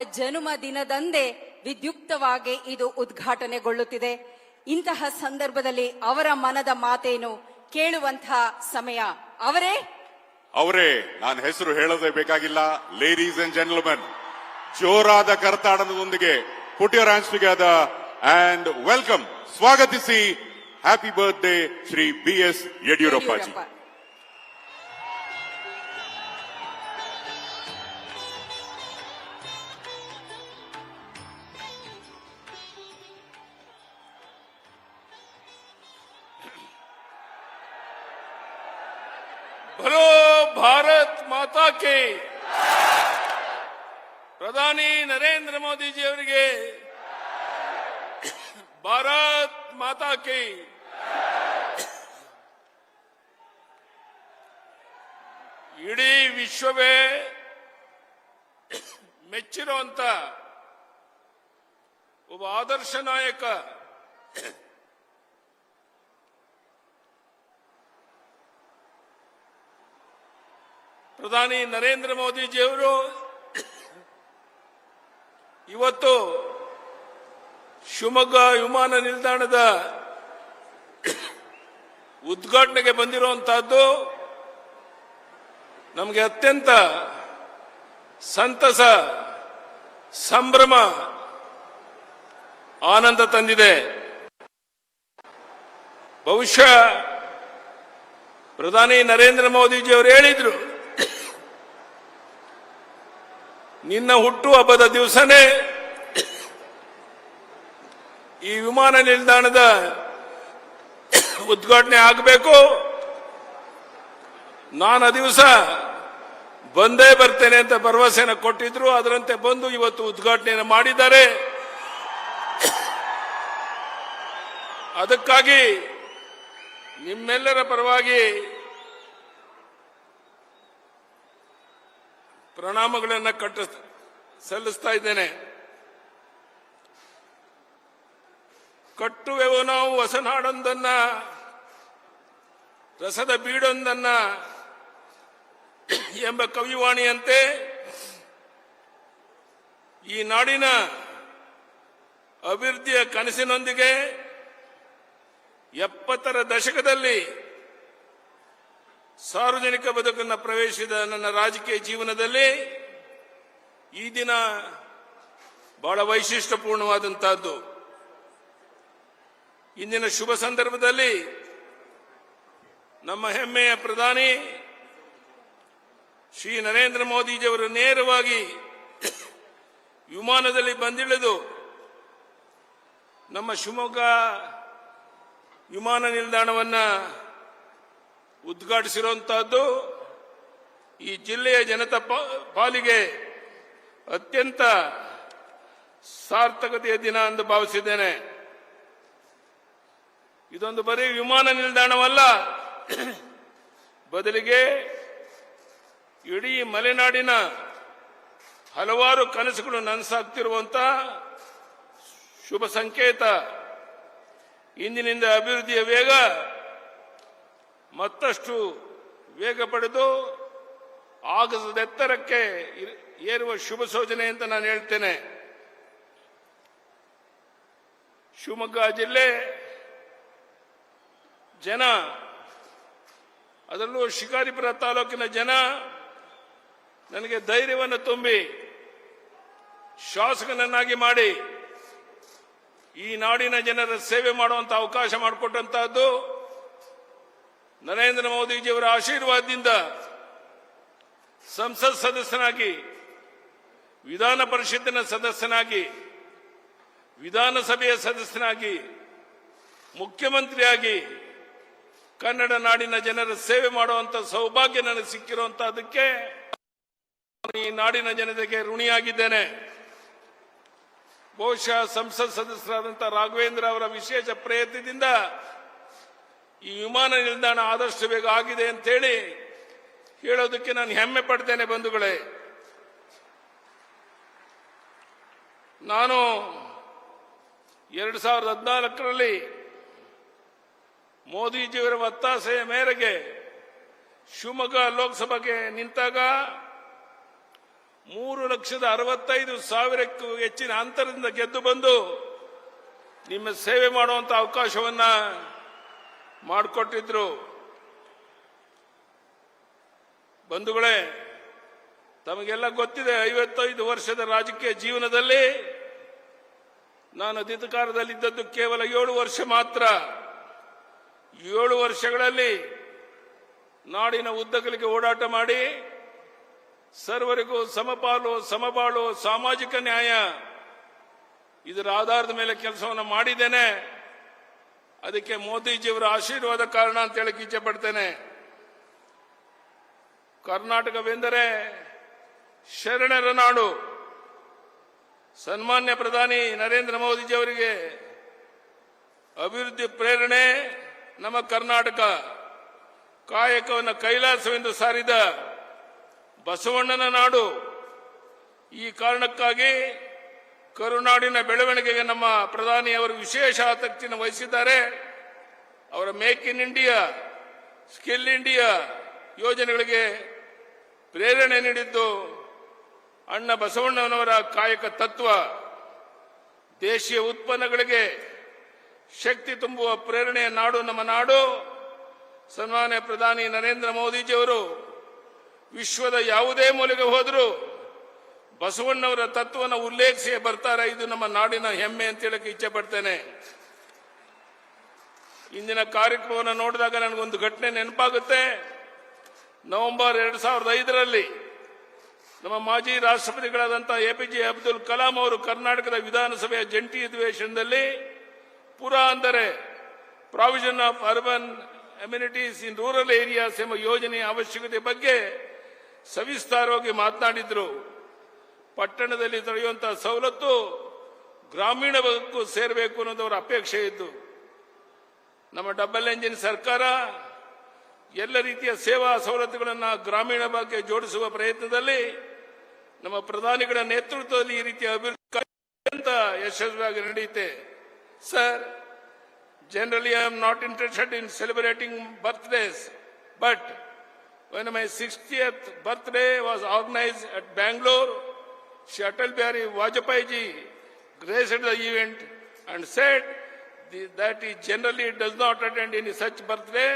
ಜನ್ಮ ದಿನದಂದೇ ವಿದ್ಯುಕ್ತವಾಗಿ ಇದು ಉದ್ಘಾಟನೆಗೊಳ್ಳುತ್ತಿದೆ. ಇಂತಹ ಸಂದರ್ಭದಲ್ಲಿ ಅವರ ಮನದ ಮಾತೇನು ಕೇಳುವಂತಹ ಸಮಯ. ಅವರೇ ನಾನು ಹೆಸರು ಹೇಳೋದೇ ಬೇಕಾಗಿಲ್ಲ. ಲೇಡೀಸ್ ಅಂಡ್ ಜೆಂಟಲ್ಮೆನ್, ಜೋರಾದ ಕರ್ತಾಡನದೊಂದಿಗೆ put your hands together and welcome, ಸ್ವಾಗತಿಸಿ happy birthday Shri BS Yediyurappaji. बोलो भारत माता के. ಪ್ರಧಾನಿ ನರೇಂದ್ರ ಮೋದಿಜಿ ಅವರಿಗೆ ಭಾರತ್ ಮಾತಾ ಕೇ. ಇಡೀ ವಿಶ್ವವೇ ಮೆಚ್ಚಿರುವಂತ ಒಬ್ಬ ಆದರ್ಶ ನಾಯಕ ಪ್ರಧಾನಿ ನರೇಂದ್ರ ಮೋದಿಜಿಯವರು ಇವತ್ತು ಶಿವಮೊಗ್ಗ ವಿಮಾನ ನಿಲ್ದಾಣದ ಉದ್ಘಾಟನೆಗೆ ಬಂದಿರುವಂತಹದ್ದು ನಮಗೆ ಅತ್ಯಂತ ಸಂತಸ, ಸಂಭ್ರಮ, ಆನಂದ ತಂದಿದೆ. ಬಹುಶಃ ಪ್ರಧಾನಿ ನರೇಂದ್ರ ಮೋದಿಜಿಯವರು ಹೇಳಿದ್ರು, ನಿನ್ನ ಹುಟ್ಟು ಹಬ್ಬದ ದಿವಸನೇ ಈ ವಿಮಾನ ನಿಲ್ದಾಣದ ಉದ್ಘಾಟನೆ ಆಗಬೇಕು. ನಾನು ಆ ದಿವಸ ಬಂದೇ ಬರ್ತೇನೆ ಅಂತ ಭರವಸೆಯನ್ನು ಕೊಟ್ಟಿದ್ರು. ಅದರಂತೆ ಬಂದು ಇವತ್ತು ಉದ್ಘಾಟನೆಯನ್ನು ಮಾಡಿದ್ದಾರೆ. ಅದಕ್ಕಾಗಿ ನಿಮ್ಮೆಲ್ಲರ ಪರವಾಗಿ ಪ್ರಣಾಮಗಳನ್ನು ಸಲ್ಲಿಸ್ತಾ ಇದ್ದೇನೆ. ಕಟ್ಟುವೆವು ನಾವು ಹೊಸನಾಡೊಂದನ್ನ, ರಸದ ಬೀಡೊಂದನ್ನ ಎಂಬ ಕವಿವಾಣಿಯಂತೆ ಈ ನಾಡಿನ ಅಭಿವೃದ್ಧಿಯ ಕನಸಿನೊಂದಿಗೆ 70ರ ದಶಕದಲ್ಲಿ ಸಾರ್ವಜನಿಕ ಬದುಕನ್ನು ಪ್ರವೇಶಿಸಿದ ನನ್ನ ರಾಜಕೀಯ ಜೀವನದಲ್ಲಿ ಈ ದಿನ ಬಹಳ ವೈಶಿಷ್ಟ್ಯಪೂರ್ಣವಾದಂತಹದ್ದು. ಇಂದಿನ ಶುಭ ಸಂದರ್ಭದಲ್ಲಿ ನಮ್ಮ ಹೆಮ್ಮೆಯ ಪ್ರಧಾನಿ ಶ್ರೀ ನರೇಂದ್ರ ಮೋದಿಜಿಯವರು ನೇರವಾಗಿ ವಿಮಾನದಲ್ಲಿ ಬಂದಿಳಿದು ನಮ್ಮ ಶಿವಮೊಗ್ಗ ವಿಮಾನ ನಿಲ್ದಾಣವನ್ನು ಉದ್ಘಾಟಿಸಿರುವಂತಹದ್ದು ಈ ಜಿಲ್ಲೆಯ ಜನತಾ ಪಾಲಿಗೆ ಅತ್ಯಂತ ಸಾರ್ಥಕತೆಯ ದಿನ ಎಂದು ಭಾವಿಸಿದ್ದೇನೆ. ಇದೊಂದು ಬರೀ ವಿಮಾನ ನಿಲ್ದಾಣವಲ್ಲ, ಬದಲಿಗೆ ಇಡೀ ಮಲೆನಾಡಿನ ಹಲವಾರು ಕನಸುಗಳು ನನಸಾಗ್ತಿರುವಂತ ಶುಭ ಸಂಕೇತ. ಇಂದಿನಿಂದ ಅಭಿವೃದ್ಧಿಯ ವೇಗ ಮತ್ತಷ್ಟು ವೇಗ ಪಡೆದು ಆಗಸದ ಎತ್ತರಕ್ಕೆ ಏರುವ ಶುಭ ಸೂಚನೆ ಅಂತ ನಾನು ಹೇಳ್ತೇನೆ. ಶಿವಮೊಗ್ಗ ಜಿಲ್ಲೆ ಜನ, ಅದರಲ್ಲೂ ಶಿಕಾರಿಪುರ ತಾಲೂಕಿನ ಜನ ನನಗೆ ಧೈರ್ಯವನ್ನು ತುಂಬಿ ಶಾಸಕನನ್ನಾಗಿ ಮಾಡಿ ಈ ನಾಡಿನ ಜನರ ಸೇವೆ ಮಾಡುವಂತ ಅವಕಾಶ ಮಾಡಿಕೊಟ್ಟಂತಹದ್ದು ನರೇಂದ್ರ ಮೋದಿಜಿಯವರ ಆಶೀರ್ವಾದದಿಂದ ಸಂಸತ್ ಸದಸ್ಯನಾಗಿ, ವಿಧಾನ ಪರಿಷತ್ತಿನ ಸದಸ್ಯನಾಗಿ, ವಿಧಾನಸಭೆಯ ಸದಸ್ಯನಾಗಿ, ಮುಖ್ಯಮಂತ್ರಿಯಾಗಿ ಕನ್ನಡ ನಾಡಿನ ಜನರ ಸೇವೆ ಮಾಡುವಂತ ಸೌಭಾಗ್ಯ ನನಗೆ ಸಿಕ್ಕಿರುವಂತಹದಕ್ಕೆ ಈ ನಾಡಿನ ಜನತೆಗೆ ಋಣಿಯಾಗಿದ್ದೇನೆ. ಬಹುಶಃ ಸಂಸತ್ ಸದಸ್ಯರಾದಂತಹ ರಾಘವೇಂದ್ರ ಅವರ ವಿಶೇಷ ಪ್ರಯತ್ನದಿಂದ ಈ ವಿಮಾನ ನಿಲ್ದಾಣ ಆದಷ್ಟು ಬೇಗ ಆಗಿದೆ ಅಂತೇಳಿ ಹೇಳೋದಕ್ಕೆ ನಾನು ಹೆಮ್ಮೆ ಪಡ್ತೇನೆ. ಬಂಧುಗಳೇ, ನಾನು 2014ರಲ್ಲಿ ಮೋದಿಜಿಯವರ ಒತ್ತಾಸೆಯ ಮೇರೆಗೆ ಶಿವಮೊಗ್ಗ ಲೋಕಸಭೆಗೆ ನಿಂತಾಗ 3,65,000ಕ್ಕೂ ಹೆಚ್ಚಿನ ಅಂತರದಿಂದ ಗೆದ್ದು ಬಂದು ನಿಮ್ಮ ಸೇವೆ ಮಾಡುವಂತ ಅವಕಾಶವನ್ನ ಮಾಡಿಕೊಟ್ಟಿದ್ರು. ಬಂಧುಗಳೇ, ತಮಗೆಲ್ಲ ಗೊತ್ತಿದೆ, 55 ವರ್ಷದ ರಾಜಕೀಯ ಜೀವನದಲ್ಲಿ ನಾನು ಅಧಿಕಾರದಲ್ಲಿದ್ದದ್ದು ಕೇವಲ 7 ವರ್ಷ ಮಾತ್ರ. 7 ವರ್ಷಗಳಲ್ಲಿ ನಾಡಿನ ಉದ್ದಗಲಿಗೆ ಓಡಾಟ ಮಾಡಿ ಸರ್ವರಿಗೂ ಸಮಪಾಲು ಸಮಬಾಳು ಸಾಮಾಜಿಕ ನ್ಯಾಯ ಇದರ ಆಧಾರದ ಮೇಲೆ ಕೆಲಸವನ್ನು ಮಾಡಿದ್ದೇನೆ. ಅದಕ್ಕೆ ಮೋದಿಜಿಯವರ ಆಶೀರ್ವಾದ ಕಾರಣ ಅಂತ ಹೇಳಕ್ಕೆ ಇಚ್ಛೆ ಪಡ್ತೇನೆ. ಕರ್ನಾಟಕವೆಂದರೆ ಶರಣರ ನಾಡು. ಸನ್ಮಾನ್ಯ ಪ್ರಧಾನಿ ನರೇಂದ್ರ ಮೋದಿಜಿಯವರಿಗೆ ಅಭಿವೃದ್ಧಿ ಪ್ರೇರಣೆ ನಮ್ಮ ಕರ್ನಾಟಕ. ಕಾಯಕವನ್ನು ಕೈಲಾಸವೆಂದು ಸಾರಿದ ಬಸವಣ್ಣನ ನಾಡು. ಈ ಕಾರಣಕ್ಕಾಗಿ ಕರುನಾಡಿನ ಬೆಳವಣಿಗೆಗೆ ನಮ್ಮ ಪ್ರಧಾನಿಯವರು ವಿಶೇಷ ಆಸಕ್ತಿಯನ್ನು ವಹಿಸಿದ್ದಾರೆ. ಅವರ make in India, skill India ಯೋಜನೆಗಳಿಗೆ ಪ್ರೇರಣೆ ನೀಡಿದ್ದು ಅಣ್ಣ ಬಸವಣ್ಣನವರ ಕಾಯಕ ತತ್ವ. ದೇಶೀಯ ಉತ್ಪನ್ನಗಳಿಗೆ ಶಕ್ತಿ ತುಂಬುವ ಪ್ರೇರಣೆಯ ನಾಡು ನಮ್ಮ ನಾಡು. ಸನ್ಮಾನ್ಯ ಪ್ರಧಾನಿ ನರೇಂದ್ರ ಮೋದಿಜಿಯವರು ವಿಶ್ವದ ಯಾವುದೇ ಮೂಲೆಗೆ ಹೋದರೂ ಬಸವಣ್ಣವರ ತತ್ವವನ್ನು ಉಲ್ಲೇಖಿಸಿ ಬರ್ತಾರೆ. ಇದು ನಮ್ಮ ನಾಡಿನ ಹೆಮ್ಮೆ ಅಂತ ಹೇಳಕ್ಕೆ ಇಚ್ಛೆ ಪಡ್ತೇನೆ. ಇಂದಿನ ಕಾರ್ಯಕ್ರಮವನ್ನು ನೋಡಿದಾಗ ನನಗೊಂದು ಘಟನೆ ನೆನಪಾಗುತ್ತೆ. ನವೆಂಬರ್ 2005ರಲ್ಲಿ ನಮ್ಮ ಮಾಜಿ ರಾಷ್ಟ್ರಪತಿಗಳಾದಂತಹ APJ ಅಬ್ದುಲ್ ಕಲಾಂ ಅವರು ಕರ್ನಾಟಕದ ವಿಧಾನಸಭೆಯ ಜಂಟಿ ಅಧಿವೇಶನದಲ್ಲಿ ಪುರಾ ಅಂದರೆ provision of urban amenities in rural areas ಎಂಬ ಯೋಜನೆಯ ಅವಶ್ಯಕತೆ ಬಗ್ಗೆ ಸವಿಸ್ತಾರವಾಗಿ ಮಾತನಾಡಿದ್ರು. ಪಟ್ಟಣದಲ್ಲಿ ದೊರೆಯುವಂತಹ ಸವಲತ್ತು ಗ್ರಾಮೀಣ ಭಾಗಕ್ಕೂ ಸೇರಬೇಕು ಅನ್ನೋದವರ ಅಪೇಕ್ಷೆ ಇದ್ದು, ನಮ್ಮ ಡಬಲ್ ಎಂಜಿನ್ ಸರ್ಕಾರ ಎಲ್ಲ ರೀತಿಯ ಸೇವಾ ಸವಲತ್ತುಗಳನ್ನು ಗ್ರಾಮೀಣ ಭಾಗಕ್ಕೆ ಜೋಡಿಸುವ ಪ್ರಯತ್ನದಲ್ಲಿ ನಮ್ಮ ಪ್ರಧಾನಿಗಳ ನೇತೃತ್ವದಲ್ಲಿ ಈ ರೀತಿಯ ಅಭಿವೃದ್ಧಿ ಅತ್ಯಂತ ಯಶಸ್ವಿಯಾಗಿ ನಡೆಯುತ್ತೆ. Sir, generally I am not interested in celebrating birthdays, but when my 60th birthday was organized at Bangalore, Shri Atal Bihari Vajpayee ji graced the event and said that he generally does not attend any such birthday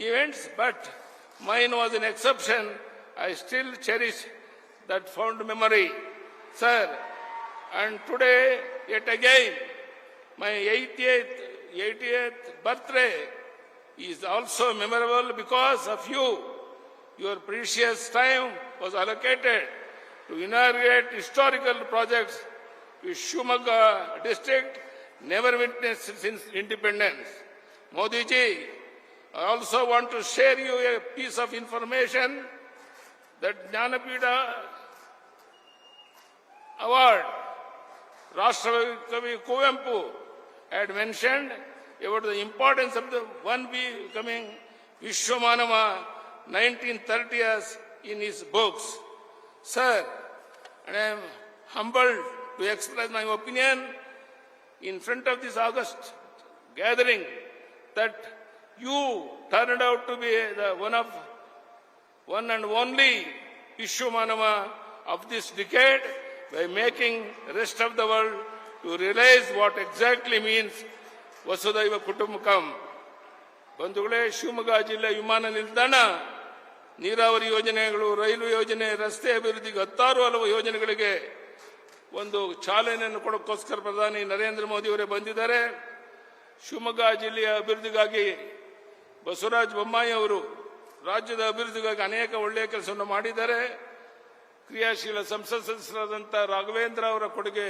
events, but mine was an exception. I still cherish that fond memory, sir. And today, yet again, my 80th birthday is also memorable because of you. Your precious time was allocated to inaugurate historical projects which Shumaga district never witnessed since independence. Modi ji, I also want to share you a piece of information that Jnanapida Award, Rashtravi Kuvempu had mentioned about the importance of the one becoming Vishwamanava 1930s in his books. Sir, and I am humbled to express my opinion in front of this August gathering that you turned out to be the one and only Vishwamanava of this decade by making the rest of the world to realize what exactly means Vasudhaiva Kutumbakam. ಬಂಧುಗಳೇ, ಶಿವಮೊಗ್ಗ ಜಿಲ್ಲೆ ವಿಮಾನ ನಿಲ್ದಾಣ, ನೀರಾವರಿ ಯೋಜನೆಗಳು, ರೈಲು ಯೋಜನೆ, ರಸ್ತೆ ಅಭಿವೃದ್ಧಿಗೆ 16 ಹಲವು ಯೋಜನೆಗಳಿಗೆ ಒಂದು ಚಾಲನೆಯನ್ನು ಕೊಡೋಕ್ಕೋಸ್ಕರ ಪ್ರಧಾನಿ ನರೇಂದ್ರ ಮೋದಿ ಅವರೇ ಬಂದಿದ್ದಾರೆ. ಶಿವಮೊಗ್ಗ ಜಿಲ್ಲೆಯ ಅಭಿವೃದ್ಧಿಗಾಗಿ ಬಸವರಾಜ ಬೊಮ್ಮಾಯಿ ಅವರು ರಾಜ್ಯದ ಅಭಿವೃದ್ಧಿಗಾಗಿ ಅನೇಕ ಒಳ್ಳೆಯ ಕೆಲಸವನ್ನು ಮಾಡಿದ್ದಾರೆ. ಕ್ರಿಯಾಶೀಲ ಸಂಸತ್ ಸದಸ್ಯರಾದಂತಹ ರಾಘವೇಂದ್ರ ಅವರ ಕೊಡುಗೆ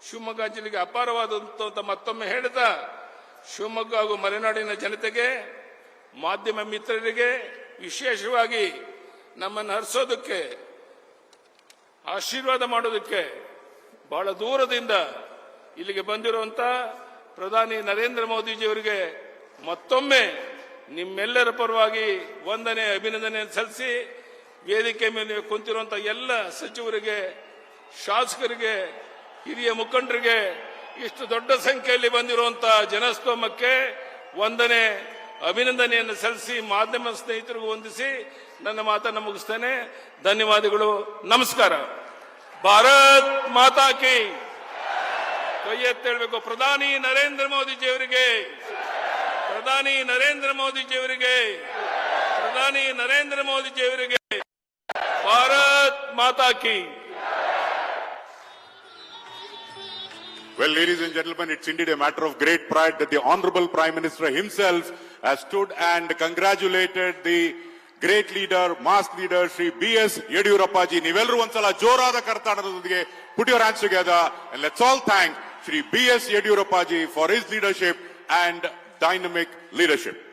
ಶಿವಮೊಗ್ಗ ಜಿಲ್ಲೆಗೆ ಅಪಾರವಾದಂತ ಮತ್ತೊಮ್ಮೆ ಹೇಳ್ತಾ, ಶಿವಮೊಗ್ಗ ಹಾಗೂ ಮಲೆನಾಡಿನ ಜನತೆಗೆ, ಮಾಧ್ಯಮ ಮಿತ್ರರಿಗೆ, ವಿಶೇಷವಾಗಿ ನಮ್ಮನ್ನು ಹರಿಸೋದಕ್ಕೆ, ಆಶೀರ್ವಾದ ಮಾಡೋದಕ್ಕೆ ಬಹಳ ದೂರದಿಂದ ಇಲ್ಲಿಗೆ ಬಂದಿರುವಂತ ಪ್ರಧಾನಿ ನರೇಂದ್ರ ಮೋದಿಜಿಯವರಿಗೆ ಮತ್ತೊಮ್ಮೆ ನಿಮ್ಮೆಲ್ಲರ ಪರವಾಗಿ ವಂದನೆ, ಅಭಿನಂದನೆ ಸಲ್ಲಿಸಿ, ವೇದಿಕೆ ಮೇಲೆ ಕುಂತಿರುವಂತಹ ಎಲ್ಲ ಸಚಿವರಿಗೆ, ಶಾಸಕರಿಗೆ, ಹಿರಿಯ ಮುಖಂಡರಿಗೆ, ಇಷ್ಟು ದೊಡ್ಡ ಸಂಖ್ಯೆಯಲ್ಲಿ ಬಂದಿರುವಂತಹ ಜನಸ್ತೋಮಕ್ಕೆ ವಂದನೆ, ಅಭಿನಂದನೆಯನ್ನು ಸಲ್ಲಿಸಿ ಮಾಧ್ಯಮ ಸ್ನೇಹಿತರಿಗೂ ವಂದಿಸಿ ನನ್ನ ಮಾತನ್ನು ಮುಗಿಸ್ತೇನೆ. ಧನ್ಯವಾದಗಳು. ನಮಸ್ಕಾರ. ಭಾರತ್ ಮಾತಾ ಕಿ. ಕೈ ಎತ್ತೇಳಬೇಕು. ಪ್ರಧಾನಿ ನರೇಂದ್ರ ಮೋದಿಜಿಯವರಿಗೆ, ಪ್ರಧಾನಿ ನರೇಂದ್ರ ಮೋದಿಜಿಯವರಿಗೆ, ಪ್ರಧಾನಿ ನರೇಂದ್ರ ಮೋದಿಜಿಯವರಿಗೆ. ಭಾರತ್ ಮಾತಾ ಕಿ. Well, ladies and gentlemen, it's indeed a matter of great pride that the Honorable Prime Minister himself has stood and congratulated the great leader, mass leader, Shri B.S. Yediyurappa ji. ನೀವೆಲ್ಲರೂ ಒಂದ್ಸಲ ಜೋರಾದ ಕರ್ನಾಟಕದೊಂದಿಗೆ put your hands together and let's all thank Shri B.S. Yediyurappa ji for his leadership and dynamic leadership.